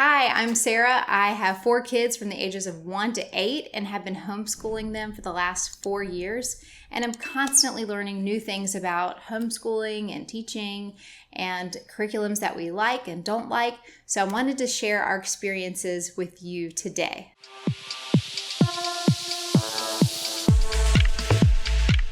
Hi, I'm Sarah. I have 4 kids from the ages of 1 to 8 and have been homeschooling them for the last 4 years. And I'm constantly learning new things about homeschooling and teaching and curriculums that we like and don't like. So I wanted to share our experiences with you today.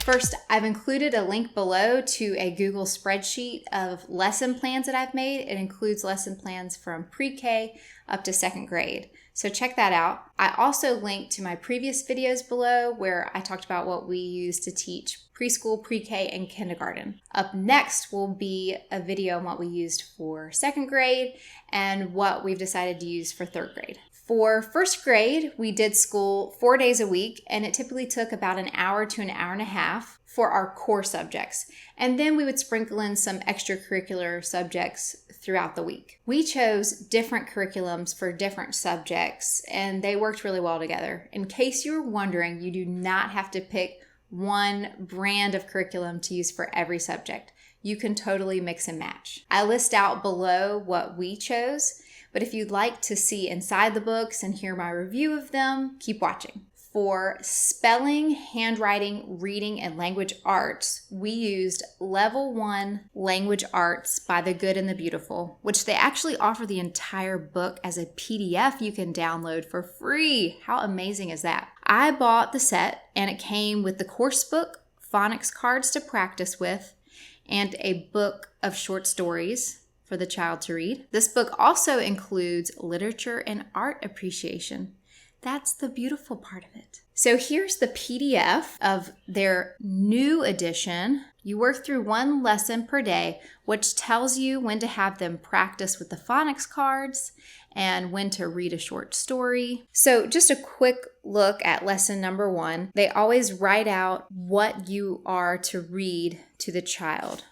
First, I've included a link below to a Google spreadsheet of lesson plans that I've made. It includes lesson plans from pre-K up to 2nd grade. So check that out. I also linked to my previous videos below where I talked about what we use to teach preschool, pre-K, and kindergarten. Up next will be a video on what we used for 2nd grade and what we've decided to use for 3rd grade. For 1st grade, we did school 4 days a week, and it typically took about an hour to an hour and a half for our core subjects. And then we would sprinkle in some extracurricular subjects throughout the week. We chose different curriculums for different subjects, and they worked really well together. In case you were wondering, you do not have to pick one brand of curriculum to use for every subject. You can totally mix and match. I list out below what we chose. But if you'd like to see inside the books and hear my review of them, keep watching. For spelling, handwriting, reading, and language arts, we used Level 1 Language Arts by The Good and the Beautiful, which they actually offer the entire book as a PDF you can download for free. How amazing is that? I bought the set, and it came with the course book, phonics cards to practice with, and a book of short stories for the child to read. This book also includes literature and art appreciation. That's the beautiful part of it. So here's the PDF of their new edition. You work through one lesson per day, which tells you when to have them practice with the phonics cards and when to read a short story. So just a quick look at lesson number 1. They always write out what you are to read to the child.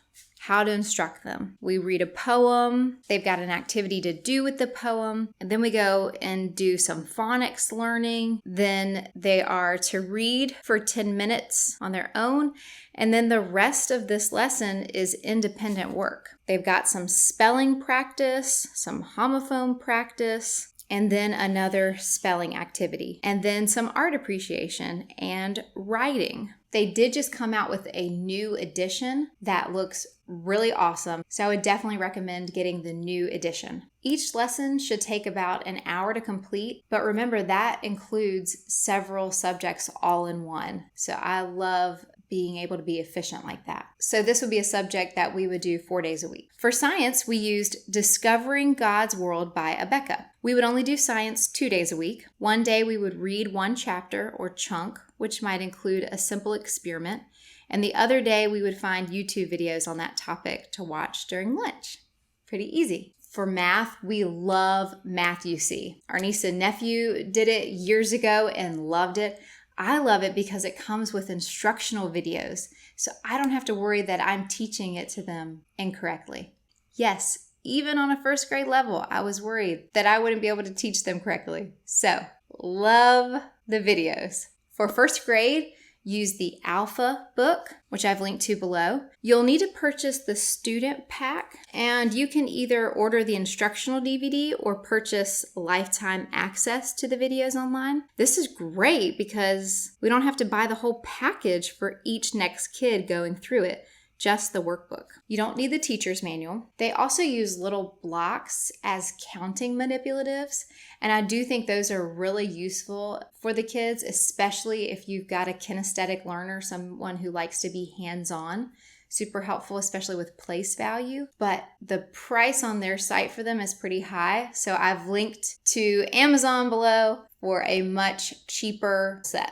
How to instruct them. We read a poem, they've got an activity to do with the poem, and then we go and do some phonics learning. Then they are to read for 10 minutes on their own, and then the rest of this lesson is independent work. They've got some spelling practice, some homophone practice, and then another spelling activity, and then some art appreciation and writing. They did just come out with a new edition that looks really awesome, so I would definitely recommend getting the new edition. Each lesson should take about an hour to complete, but remember that includes several subjects all in one. So I love being able to be efficient like that. So this would be a subject that we would do 4 days a week. For science, we used Discovering God's World by Abeka. We would only do science 2 days a week. One day we would read one chapter or chunk, which might include a simple experiment. And the other day we would find YouTube videos on that topic to watch during lunch. Pretty easy. For math, we love Math-U-See. Our niece and nephew did it years ago and loved it. I love it because it comes with instructional videos, so I don't have to worry that I'm teaching it to them incorrectly. Yes, even on a 1st grade level, I was worried that I wouldn't be able to teach them correctly. So, love the videos. For 1st grade, use the Alpha book, which I've linked to below. You'll need to purchase the student pack, and you can either order the instructional DVD or purchase lifetime access to the videos online. This is great because we don't have to buy the whole package for each next kid going through it. Just the workbook. You don't need the teacher's manual. They also use little blocks as counting manipulatives, and I do think those are really useful for the kids, especially if you've got a kinesthetic learner, someone who likes to be hands-on. Super helpful, especially with place value. But the price on their site for them is pretty high, so I've linked to Amazon below for a much cheaper set.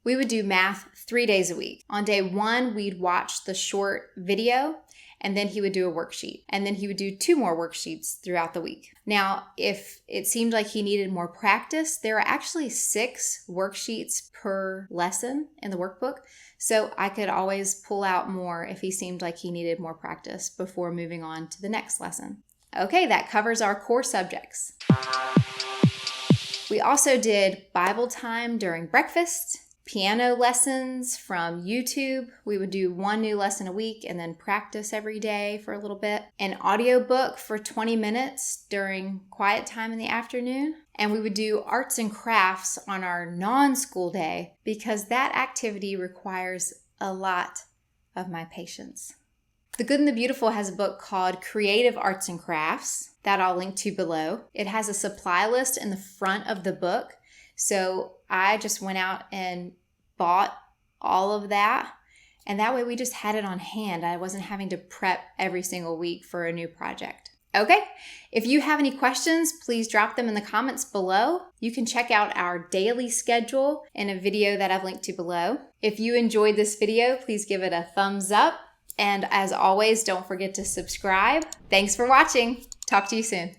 We would do math 3 days a week. On day 1, we'd watch the short video, and then he would do a worksheet. And then he would do 2 more worksheets throughout the week. Now, if it seemed like he needed more practice, there are actually 6 worksheets per lesson in the workbook. So I could always pull out more if he seemed like he needed more practice before moving on to the next lesson. Okay, that covers our core subjects. We also did Bible time during breakfast, piano lessons from YouTube. We would do 1 new lesson a week and then practice every day for a little bit. An audiobook for 20 minutes during quiet time in the afternoon. And we would do arts and crafts on our non-school day because that activity requires a lot of my patience. The Good and the Beautiful has a book called Creative Arts and Crafts that I'll link to below. It has a supply list in the front of the book. So I just went out and bought all of that. And that way we just had it on hand. I wasn't having to prep every single week for a new project. Okay, if you have any questions, please drop them in the comments below. You can check out our daily schedule in a video that I've linked to below. If you enjoyed this video, please give it a thumbs up. And as always, don't forget to subscribe. Thanks for watching. Talk to you soon.